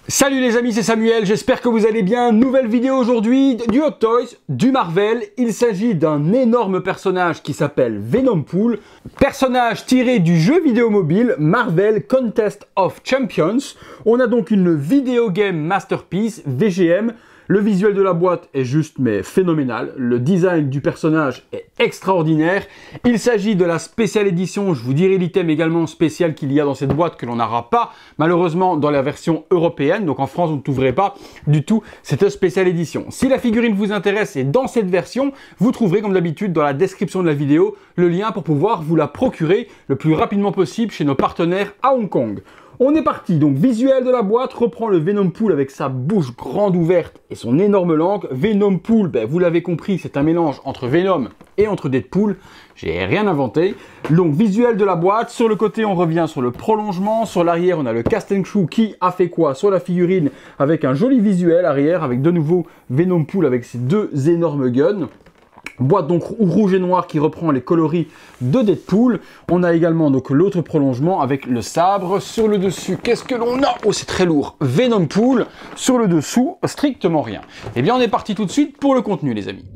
Salut les amis, c'est Samuel, j'espère que vous allez bien. Nouvelle vidéo aujourd'hui du Hot Toys, du Marvel. Il s'agit d'un énorme personnage qui s'appelle Venompool, personnage tiré du jeu vidéo mobile Marvel Contest of Champions. On a donc une Video Game Masterpiece, VGM. Le visuel de la boîte est juste mais phénoménal. Le design du personnage est extraordinaire. Il s'agit de la spéciale édition. Je vous dirai l'item également spécial qu'il y a dans cette boîte que l'on n'aura pas malheureusement dans la version européenne. Donc en France, vous ne trouverez pas du tout cette spéciale édition. Si la figurine vous intéresse et dans cette version, vous trouverez comme d'habitude dans la description de la vidéo le lien pour pouvoir vous la procurer le plus rapidement possible chez nos partenaires à Hong Kong. On est parti, donc visuel de la boîte reprend le Venompool avec sa bouche grande ouverte et son énorme langue. Venompool, vous l'avez compris, c'est un mélange entre Venom et entre Deadpool. J'ai rien inventé. Donc visuel de la boîte, sur le côté on revient sur le prolongement, sur l'arrière on a le cast and crew qui a fait quoi sur la figurine avec un joli visuel arrière avec de nouveau Venompool avec ses deux énormes guns. Boîte donc rouge et noir qui reprend les coloris de Deadpool. On a également donc l'autre prolongement avec le sabre. Sur le dessus, qu'est-ce que l'on a? Oh, c'est très lourd. Venompool. Sur le dessous, strictement rien. Eh bien, on est parti tout de suite pour le contenu, les amis.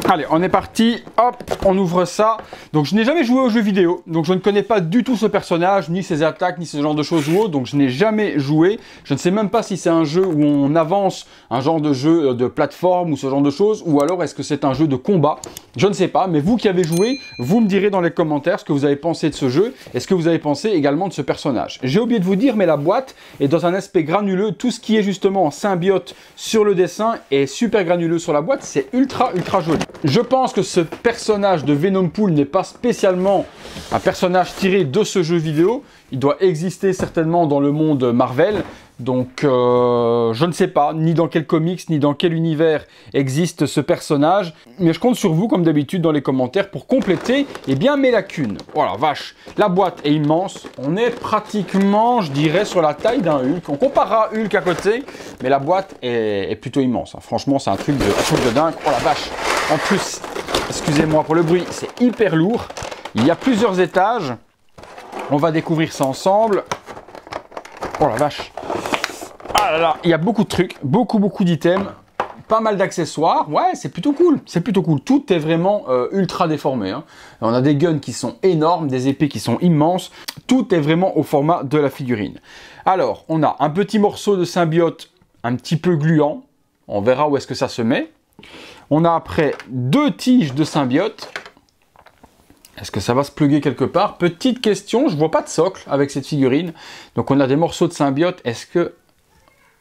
Allez, on est parti, hop, on ouvre ça. Donc je n'ai jamais joué aux jeux vidéo, donc je ne connais pas du tout ce personnage, ni ses attaques, ni ce genre de choses ou autre, donc je n'ai jamais joué. Je ne sais même pas si c'est un jeu où on avance, un genre de jeu de plateforme ou ce genre de choses, ou alors est-ce que c'est un jeu de combat. Je ne sais pas, mais vous qui avez joué, vous me direz dans les commentaires ce que vous avez pensé de ce jeu, et ce que vous avez pensé également de ce personnage. J'ai oublié de vous dire, mais la boîte est dans un aspect granuleux, tout ce qui est justement symbiote sur le dessin est super granuleux sur la boîte, c'est ultra joli. Je pense que ce personnage de Venompool n'est pas spécialement un personnage tiré de ce jeu vidéo. Il doit exister certainement dans le monde Marvel. Donc je ne sais pas ni dans quel comics ni dans quel univers existe ce personnage. Mais je compte sur vous comme d'habitude dans les commentaires pour compléter mes lacunes. Voilà, vache, la boîte est immense. On est pratiquement, je dirais, sur la taille d'un Hulk. On comparera Hulk à côté, mais la boîte est plutôt immense. Franchement, c'est un truc de dingue. Oh la vache. En plus, excusez-moi pour le bruit, c'est hyper lourd. Il y a plusieurs étages. On va découvrir ça ensemble. Oh la vache. Ah là là, il y a beaucoup de trucs, beaucoup d'items. Pas mal d'accessoires. Ouais, c'est plutôt cool. C'est plutôt cool. Tout est vraiment ultra déformé. Hein. On a des guns qui sont énormes, des épées qui sont immenses. Tout est vraiment au format de la figurine. Alors, on a un petit morceau de symbiote un petit peu gluant. On verra où est-ce que ça se met. On a après deux tiges de symbiote. Est-ce que ça va se plugger quelque part? Petite question, je vois pas de socle avec cette figurine. Donc on a des morceaux de symbiote. Est-ce que...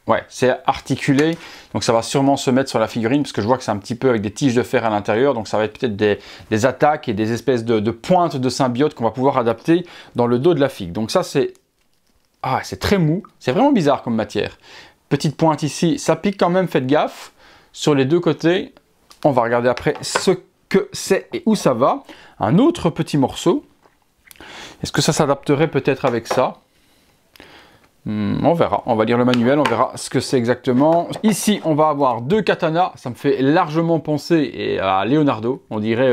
Ouais, c'est articulé. Donc ça va sûrement se mettre sur la figurine parce que je vois que c'est un petit peu avec des tiges de fer à l'intérieur. Donc ça va être peut-être des attaques et des espèces de pointes de symbiote qu'on va pouvoir adapter dans le dos de la figue. Donc ça c'est... Ah, c'est très mou. C'est vraiment bizarre comme matière. Petite pointe ici, ça pique quand même, faites gaffe. Sur les deux côtés, on va regarder après ce que c'est et où ça va. Un autre petit morceau. Est-ce que ça s'adapterait peut-être avec ça? On verra. On va lire le manuel, on verra ce que c'est exactement. Ici, on va avoir deux katanas. Ça me fait largement penser à Leonardo. On dirait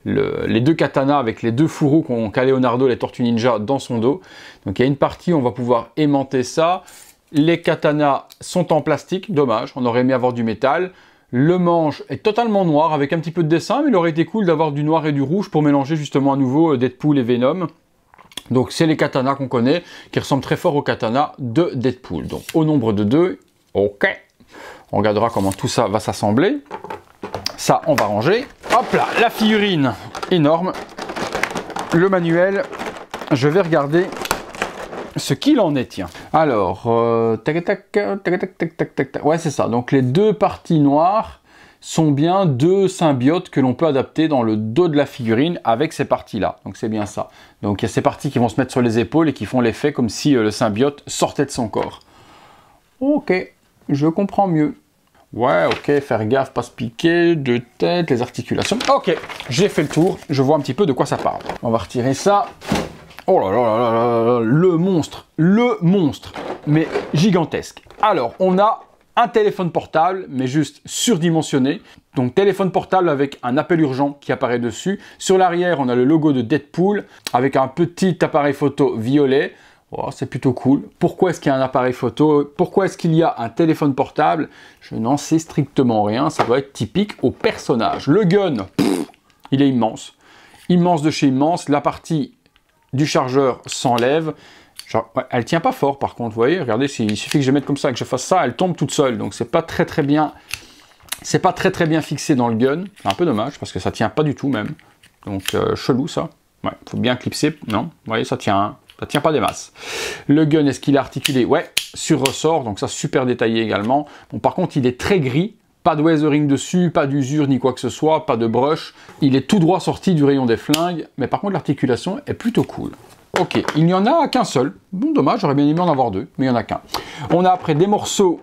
les deux katanas avec les deux fourreaux qu'a Leonardo, les Tortues Ninja, dans son dos. Donc il y a une partie où on va pouvoir aimanter ça. Les katanas sont en plastique, dommage, on aurait aimé avoir du métal. Le manche est totalement noir avec un petit peu de dessin, mais il aurait été cool d'avoir du noir et du rouge pour mélanger justement à nouveau Deadpool et Venom. Donc c'est les katanas qu'on connaît, qui ressemblent très fort aux katanas de Deadpool. Donc au nombre de deux, ok. On regardera comment tout ça va s'assembler. Ça, on va ranger. Hop là, la figurine, énorme. Le manuel, je vais regarder ce qu'il en est, tiens. Alors, ouais, c'est ça. Donc, les deux parties noires sont bien deux symbiotes que l'on peut adapter dans le dos de la figurine avec ces parties-là. Donc, c'est bien ça. Donc, il y a ces parties qui vont se mettre sur les épaules et qui font l'effet comme si le symbiote sortait de son corps. Ok, je comprends mieux. Ouais, ok, faire gaffe, pas se piquer, deux têtes, les articulations. Ok, j'ai fait le tour. Je vois un petit peu de quoi ça parle. On va retirer ça. Oh là là là là là, le monstre, mais gigantesque. Alors, on a un téléphone portable, mais juste surdimensionné. Donc, téléphone portable avec un appel urgent qui apparaît dessus. Sur l'arrière, on a le logo de Deadpool avec un petit appareil photo violet. Oh, c'est plutôt cool. Pourquoi est-ce qu'il y a un appareil photo? Pourquoi est-ce qu'il y a un téléphone portable? Je n'en sais strictement rien. Ça doit être typique au personnage. Le gun, il est immense. Immense de chez immense. La partie du chargeur s'enlève. Ouais, elle tient pas fort par contre. Vous voyez, regardez, il suffit que je mette comme ça, que je fasse ça, elle tombe toute seule. Donc c'est pas très bien. C'est pas très bien fixé dans le gun. C'est un peu dommage parce que ça tient pas du tout même. Donc chelou ça. Ouais, faut bien clipser. Non, vous voyez, ça tient pas des masses. Le gun, est-ce qu'il est articulé? Ouais, sur ressort, donc ça super détaillé également. Bon, par contre, il est très gris. Pas de weathering dessus, pas d'usure ni quoi que ce soit, pas de brush. Il est tout droit sorti du rayon des flingues. Mais par contre, l'articulation est plutôt cool. Ok, il n'y en a qu'un seul. Bon, dommage, j'aurais bien aimé en avoir deux, mais il n'y en a qu'un. On a après des morceaux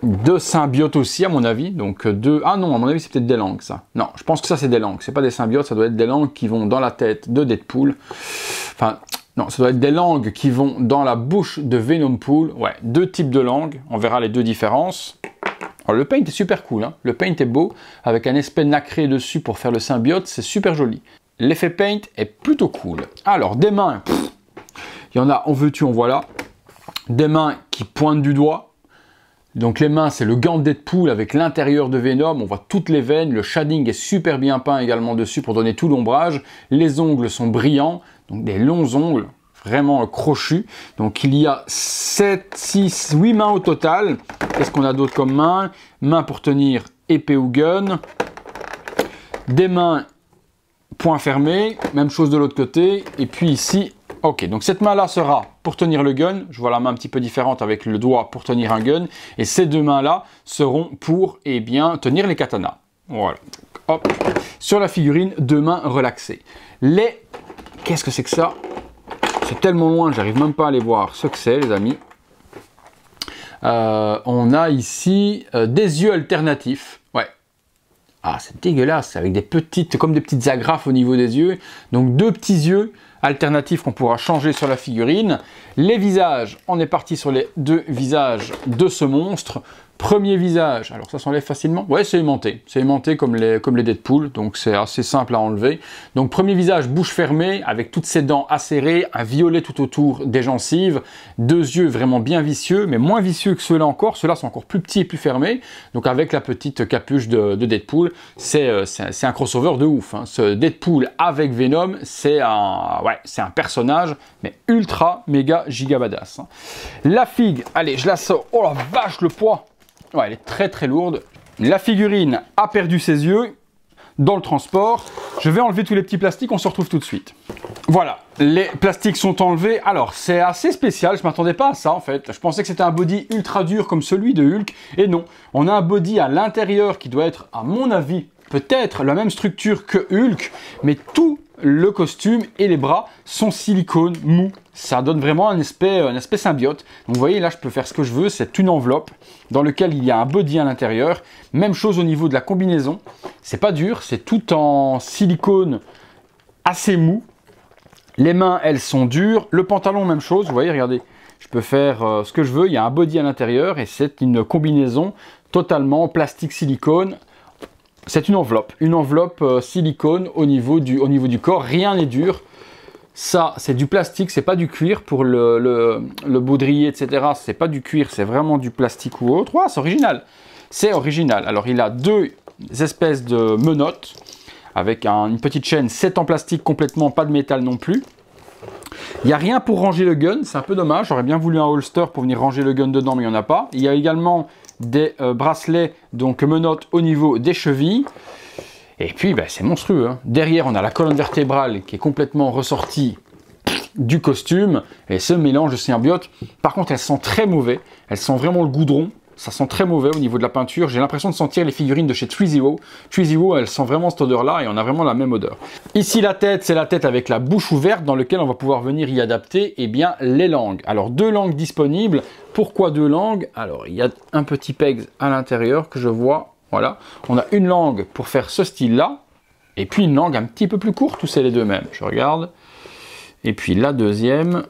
de symbiote aussi, à mon avis. Donc deux... Ah non, à mon avis, c'est peut-être des langues, ça. Non, je pense que ça, c'est des langues. C'est pas des symbiotes, ça doit être des langues qui vont dans la tête de Deadpool. Enfin, non, ça doit être des langues qui vont dans la bouche de Venompool. Ouais, deux types de langues. On verra les deux différences. Alors, le paint est super cool, hein. Le paint est beau, avec un aspect nacré dessus pour faire le symbiote. C'est super joli. L'effet paint est plutôt cool. Alors, des mains, il y en a, en veux-tu, en voilà. Des mains qui pointent du doigt. Donc les mains, c'est le gant de Deadpool avec l'intérieur de Venom. On voit toutes les veines. Le shading est super bien peint également dessus pour donner tout l'ombrage. Les ongles sont brillants. Donc des longs ongles, vraiment crochus. Donc il y a 7, 6, 8 mains au total. Qu'est-ce qu'on a d'autre comme mains? Mains pour tenir épée ou gun. Des mains point fermé, même chose de l'autre côté, et puis ici, ok, donc cette main-là sera pour tenir le gun, je vois la main un petit peu différente avec le doigt pour tenir un gun, et ces deux mains-là seront pour, eh bien, tenir les katanas. Voilà, hop, sur la figurine, deux mains relaxées. Qu'est-ce que c'est que ça? C'est tellement loin, j'arrive même pas à aller voir ce que c'est, les amis. On a ici des yeux alternatifs. Ouais. Ah, c'est dégueulasse, avec des petites, comme des petites agrafes au niveau des yeux. Donc deux petits yeux alternatifs qu'on pourra changer sur la figurine. Les visages, on est parti sur les deux visages de ce monstre. Premier visage, alors ça s'enlève facilement. Ouais, c'est aimanté comme les Deadpool, donc c'est assez simple à enlever. Donc premier visage, bouche fermée, avec toutes ses dents acérées, un violet tout autour des gencives, deux yeux vraiment bien vicieux, mais moins vicieux que ceux-là encore. Ceux-là sont encore plus petits et plus fermés. Donc avec la petite capuche de Deadpool, c'est un crossover de ouf, hein. Ce Deadpool avec Venom, c'est un personnage, mais ultra, méga, giga badass, hein. La figue, allez, je la sors. Oh la vache, le poids! Ouais, elle est très lourde. La figurine a perdu ses yeux dans le transport. Je vais enlever tous les petits plastiques, on se retrouve tout de suite. Voilà, les plastiques sont enlevés. Alors, c'est assez spécial, je ne m'attendais pas à ça en fait. Je pensais que c'était un body ultra dur comme celui de Hulk. Et non, on a un body à l'intérieur qui doit être, à mon avis, peut-être la même structure que Hulk, mais tout le costume et les bras sont silicone mou. Ça donne vraiment un aspect symbiote. Donc vous voyez, là je peux faire ce que je veux. C'est une enveloppe dans laquelle il y a un body à l'intérieur. Même chose au niveau de la combinaison. C'est pas dur, c'est tout en silicone assez mou. Les mains, elles sont dures. Le pantalon, même chose. Vous voyez, regardez. Je peux faire ce que je veux. Il y a un body à l'intérieur et c'est une combinaison totalement plastique silicone. C'est une enveloppe silicone au niveau du corps. Rien n'est dur. Ça, c'est du plastique, c'est pas du cuir pour le baudrier, etc. C'est pas du cuir, c'est vraiment du plastique ou autre. Ouais, c'est original. C'est original. Alors, il a deux espèces de menottes avec une petite chaîne. C'est en plastique complètement, pas de métal non plus. Il n'y a rien pour ranger le gun, c'est un peu dommage. J'aurais bien voulu un holster pour venir ranger le gun dedans, mais il n'y en a pas. Il y a également des bracelets, donc menottes au niveau des chevilles. Et puis, ben, c'est monstrueux, hein. Derrière, on a la colonne vertébrale qui est complètement ressortie du costume. Et ce mélange de symbiote, par contre, elles sont très mauvais. Elles sont vraiment le goudron. Ça sent très mauvais au niveau de la peinture. J'ai l'impression de sentir les figurines de chez 3ZO. 3ZO, elles sentent vraiment cette odeur-là et on a vraiment la même odeur. Ici, la tête, c'est la tête avec la bouche ouverte dans laquelle on va pouvoir venir y adapter bien, les langues. Alors, deux langues disponibles. Pourquoi deux langues? Alors, il y a un petit pegs à l'intérieur que je vois. Voilà, on a une langue pour faire ce style-là, et puis une langue un petit peu plus courte, ou c'est les deux mêmes? Je regarde. Et puis la deuxième...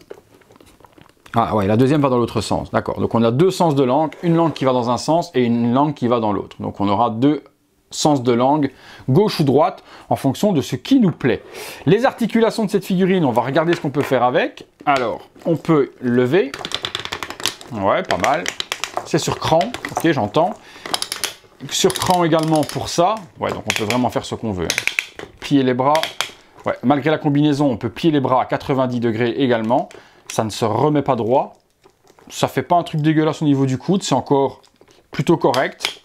Ah ouais, la deuxième va dans l'autre sens, d'accord. Donc on a deux sens de langue, une langue qui va dans un sens et une langue qui va dans l'autre. Donc on aura deux sens de langue, gauche ou droite, en fonction de ce qui nous plaît. Les articulations de cette figurine, on va regarder ce qu'on peut faire avec. Alors, on peut lever. Ouais, pas mal. C'est sur cran, ok, j'entends. Sur cran également pour ça. Ouais, donc on peut vraiment faire ce qu'on veut. Plier les bras. Ouais, malgré la combinaison, on peut plier les bras à 90 degrés également. Ça ne se remet pas droit. Ça fait pas un truc dégueulasse au niveau du coude, c'est encore plutôt correct.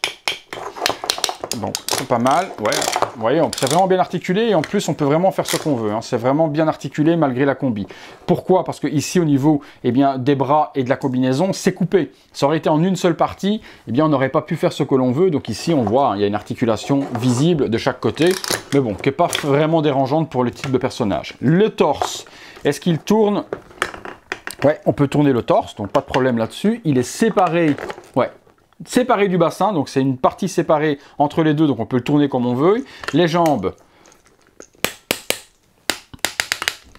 Donc c'est pas mal, ouais, vous voyez, c'est vraiment bien articulé et en plus on peut vraiment faire ce qu'on veut, hein. C'est vraiment bien articulé malgré la combi. Pourquoi? Parce que ici au niveau des bras et de la combinaison, c'est coupé. Ça aurait été en une seule partie, on n'aurait pas pu faire ce que l'on veut. Donc ici on voit, il y a une articulation visible de chaque côté, mais bon, qui n'est pas vraiment dérangeante pour le type de personnage. Le torse, est-ce qu'il tourne? Ouais, on peut tourner le torse, donc pas de problème là-dessus. Il est séparé, ouais, séparé du bassin, donc c'est une partie séparée entre les deux, donc on peut le tourner comme on veut. Les jambes,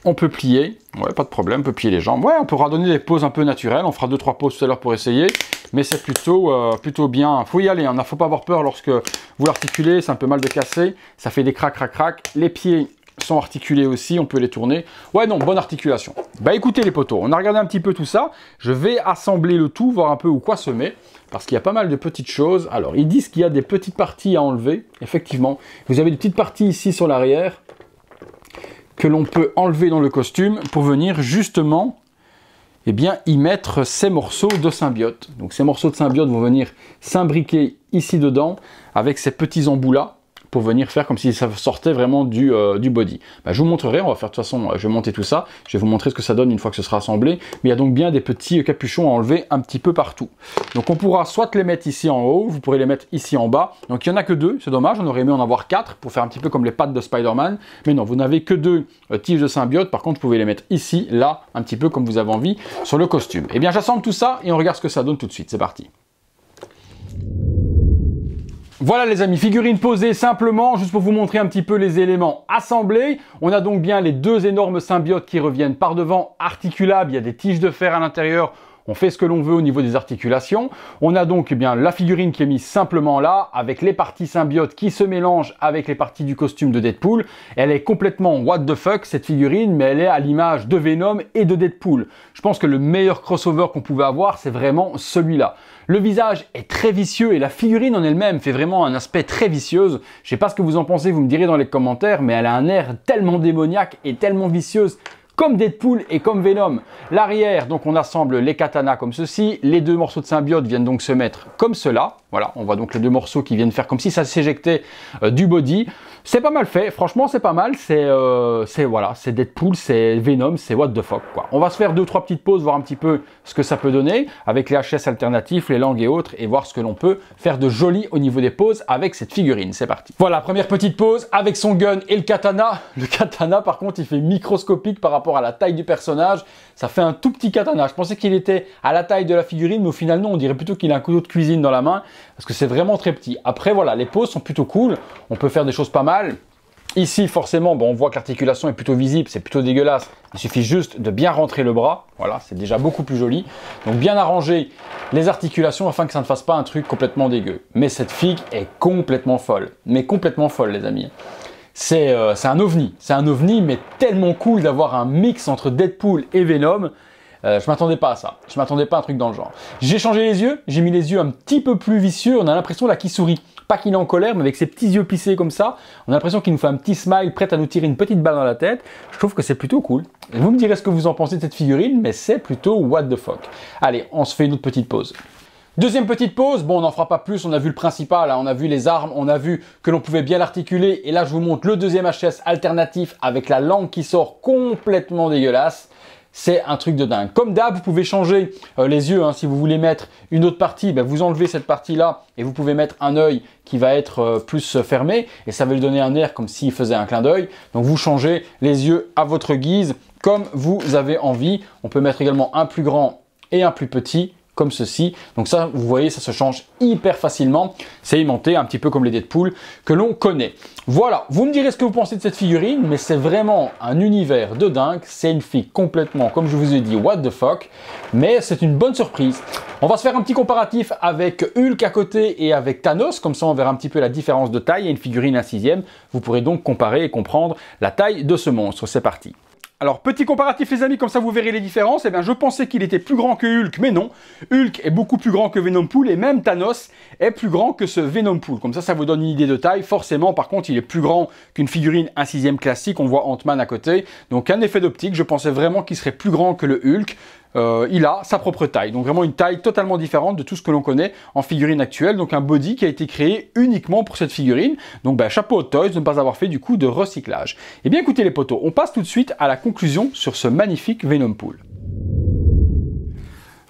on peut plier, ouais, pas de problème, on peut plier les jambes. Ouais, on pourra donner des poses un peu naturelles, on fera 2-3 poses tout à l'heure pour essayer, mais c'est plutôt bien. Faut y aller, il ne faut pas avoir peur lorsque vous l'articulez, c'est un peu mal de casser, ça fait des crac, crac, crac. Les pieds sont articulés aussi, on peut les tourner. Ouais, non, bonne articulation. Bah écoutez les potos, on a regardé un petit peu tout ça. Je vais assembler le tout, voir un peu où quoi se met, parce qu'il y a pas mal de petites choses. Alors, ils disent qu'il y a des petites parties à enlever. Effectivement, vous avez des petites parties ici sur l'arrière que l'on peut enlever dans le costume pour venir justement y mettre ces morceaux de symbiote. Donc ces morceaux de symbiote vont venir s'imbriquer ici dedans avec ces petits embouts là, pour venir faire comme si ça sortait vraiment du body. Bah, je vous montrerai, on va faire de toute façon, je vais monter tout ça, je vais vous montrer ce que ça donne une fois que ce sera assemblé, mais il y a donc bien des petits capuchons à enlever un petit peu partout. Donc on pourra soit les mettre ici en haut, vous pourrez les mettre ici en bas, donc il n'y en a que 2, c'est dommage, on aurait aimé en avoir 4 pour faire un petit peu comme les pattes de Spider-Man, mais non, vous n'avez que 2 tiges de symbiote, par contre vous pouvez les mettre ici, là, un petit peu comme vous avez envie sur le costume. Et bien j'assemble tout ça et on regarde ce que ça donne tout de suite, c'est parti. Voilà les amis, figurine posée simplement, juste pour vous montrer un petit peu les éléments assemblés. On a donc bien les 2 énormes symbiotes qui reviennent par devant, articulables, il y a des tiges de fer à l'intérieur. On fait ce que l'on veut au niveau des articulations. On a donc bien la figurine qui est mise simplement là, avec les parties symbiotes qui se mélangent avec les parties du costume de Deadpool. Elle est complètement what the fuck cette figurine, mais elle est à l'image de Venom et de Deadpool. Je pense que le meilleur crossover qu'on pouvait avoir, c'est vraiment celui-là. Le visage est très vicieux et la figurine en elle-même fait vraiment un aspect très vicieuse. Je sais pas ce que vous en pensez, vous me direz dans les commentaires, mais elle a un air tellement démoniaque et tellement vicieuse, comme Deadpool et comme Venom. L'arrière, donc on assemble les katanas comme ceci, les 2 morceaux de symbiote viennent donc se mettre comme cela. Voilà, on voit donc les 2 morceaux qui viennent faire comme si ça s'éjectait du body. C'est pas mal fait, franchement c'est pas mal, voilà, c'est Deadpool, c'est Venom, c'est what the fuck quoi. On va se faire 2-3 petites pauses, voir un petit peu ce que ça peut donner avec les HS alternatifs, les langues et autres, et voir ce que l'on peut faire de joli au niveau des pauses avec cette figurine. C'est parti. Voilà, première petite pause avec son gun et le katana. Le katana par contre il fait microscopique par rapport à la taille du personnage. Ça fait un tout petit katana. Je pensais qu'il était à la taille de la figurine, mais au final non, on dirait plutôt qu'il a un couteau de cuisine dans la main, parce que c'est vraiment très petit. Après voilà, les poses sont plutôt cool, on peut faire des choses pas mal. Ici forcément, bon, on voit que l'articulation est plutôt visible, c'est plutôt dégueulasse. Il suffit juste de bien rentrer le bras, voilà, c'est déjà beaucoup plus joli. Donc bien arranger les articulations afin que ça ne fasse pas un truc complètement dégueu. Mais cette figue est complètement folle, mais complètement folle les amis. C'est un ovni, mais tellement cool d'avoir un mix entre Deadpool et Venom. Je m'attendais pas à ça, je m'attendais pas à un truc dans le genre. J'ai changé les yeux, j'ai mis les yeux un petit peu plus vicieux, on a l'impression là qu'il sourit. Pas qu'il est en colère, mais avec ses petits yeux plissés comme ça, on a l'impression qu'il nous fait un petit smile prêt à nous tirer une petite balle dans la tête. Je trouve que c'est plutôt cool. Et vous me direz ce que vous en pensez de cette figurine, mais c'est plutôt what the fuck. Allez, on se fait une autre petite pause. Deuxième petite pause, bon on n'en fera pas plus, on a vu le principal, hein, on a vu les armes, on a vu que l'on pouvait bien l'articuler, et là je vous montre le deuxième HS alternatif avec la langue qui sort complètement dégueulasse. C'est un truc de dingue. Comme d'hab, vous pouvez changer les yeux, hein, si vous voulez mettre une autre partie, ben, vous enlevez cette partie-là et vous pouvez mettre un œil qui va être plus fermé et ça va lui donner un air comme s'il faisait un clin d'œil. Donc vous changez les yeux à votre guise, comme vous avez envie. On peut mettre également un plus grand et un plus petit. comme ceci. Donc ça, vous voyez, ça se change hyper facilement. C'est aimanté, un petit peu comme les Deadpool que l'on connaît. Voilà, vous me direz ce que vous pensez de cette figurine, mais c'est vraiment un univers de dingue. C'est une fille complètement, comme je vous ai dit, what the fuck. Mais c'est une bonne surprise. On va se faire un petit comparatif avec Hulk à côté et avec Thanos. Comme ça, on verra un petit peu la différence de taille. Il y a une figurine à 6e. Vous pourrez donc comparer et comprendre la taille de ce monstre. C'est parti. Alors, petit comparatif les amis, comme ça vous verrez les différences. Eh bien, je pensais qu'il était plus grand que Hulk, mais non. Hulk est beaucoup plus grand que Venompool et même Thanos est plus grand que ce Venompool. Comme ça vous donne une idée de taille. Forcément, par contre, il est plus grand qu'une figurine 1/6 classique. On voit Ant-Man à côté. Donc, un effet d'optique. Je pensais vraiment qu'il serait plus grand que le Hulk. Il a sa propre taille, donc vraiment une taille totalement différente de tout ce que l'on connaît en figurine actuelle, donc un body qui a été créé uniquement pour cette figurine, donc chapeau aux Toys de ne pas avoir fait du coup de recyclage. Et bien écoutez les potos, on passe tout de suite à la conclusion sur ce magnifique Venompool.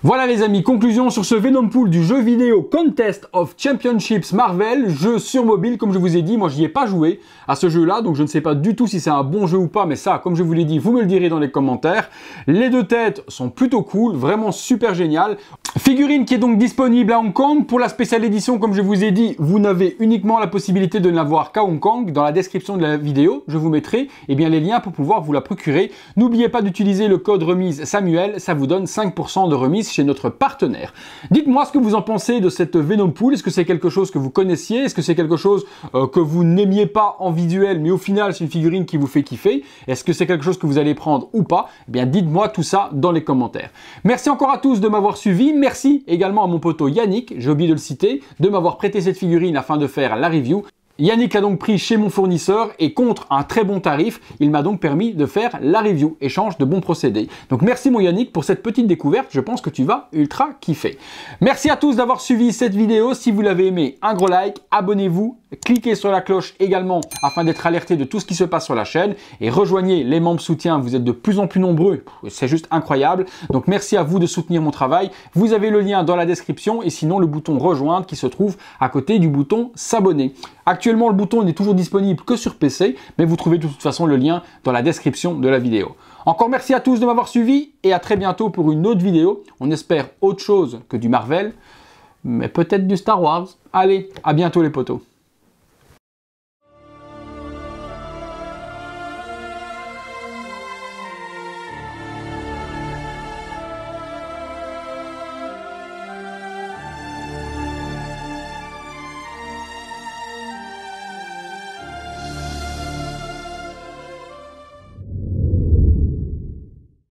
Voilà les amis, conclusion sur ce Venompool du jeu vidéo Contest of Championships Marvel, jeu sur mobile comme je vous ai dit. Moi j'y ai pas joué à ce jeu là, donc je ne sais pas du tout si c'est un bon jeu ou pas, mais ça comme je vous l'ai dit, vous me le direz dans les commentaires. Les deux têtes sont plutôt cool, vraiment super génial. Figurine qui est donc disponible à Hong Kong. Pour la spéciale édition, comme je vous ai dit, vous n'avez uniquement la possibilité de ne l'avoir qu'à Hong Kong. Dans la description de la vidéo, je vous mettrai les liens pour pouvoir vous la procurer. N'oubliez pas d'utiliser le code remise Samuel, ça vous donne 5% de remise chez notre partenaire. Dites-moi ce que vous en pensez de cette Venompool. Est-ce que c'est quelque chose que vous connaissiez? Est-ce que c'est quelque chose que vous n'aimiez pas en visuel, mais au final c'est une figurine qui vous fait kiffer? Est-ce que c'est quelque chose que vous allez prendre ou pas? Eh bien dites-moi tout ça dans les commentaires. Merci encore à tous de m'avoir suivi. Merci également à mon poteau Yannick, j'ai oublié de le citer, de m'avoir prêté cette figurine afin de faire la review. Yannick l'a donc pris chez mon fournisseur et contre un très bon tarif, il m'a donc permis de faire la review. Échange de bons procédés. Donc merci mon Yannick pour cette petite découverte, je pense que tu vas ultra kiffer. Merci à tous d'avoir suivi cette vidéo. Si vous l'avez aimé, un gros like, abonnez-vous, cliquez sur la cloche également afin d'être alerté de tout ce qui se passe sur la chaîne et rejoignez les membres soutiens. Vous êtes de plus en plus nombreux, c'est juste incroyable. Donc merci à vous de soutenir mon travail. Vous avez le lien dans la description et sinon le bouton rejoindre qui se trouve à côté du bouton s'abonner. Actuellement, le bouton n'est toujours disponible que sur PC, mais vous trouvez de toute façon le lien dans la description de la vidéo. Encore merci à tous de m'avoir suivi et à très bientôt pour une autre vidéo. On espère autre chose que du Marvel, mais peut-être du Star Wars. Allez, à bientôt les potos.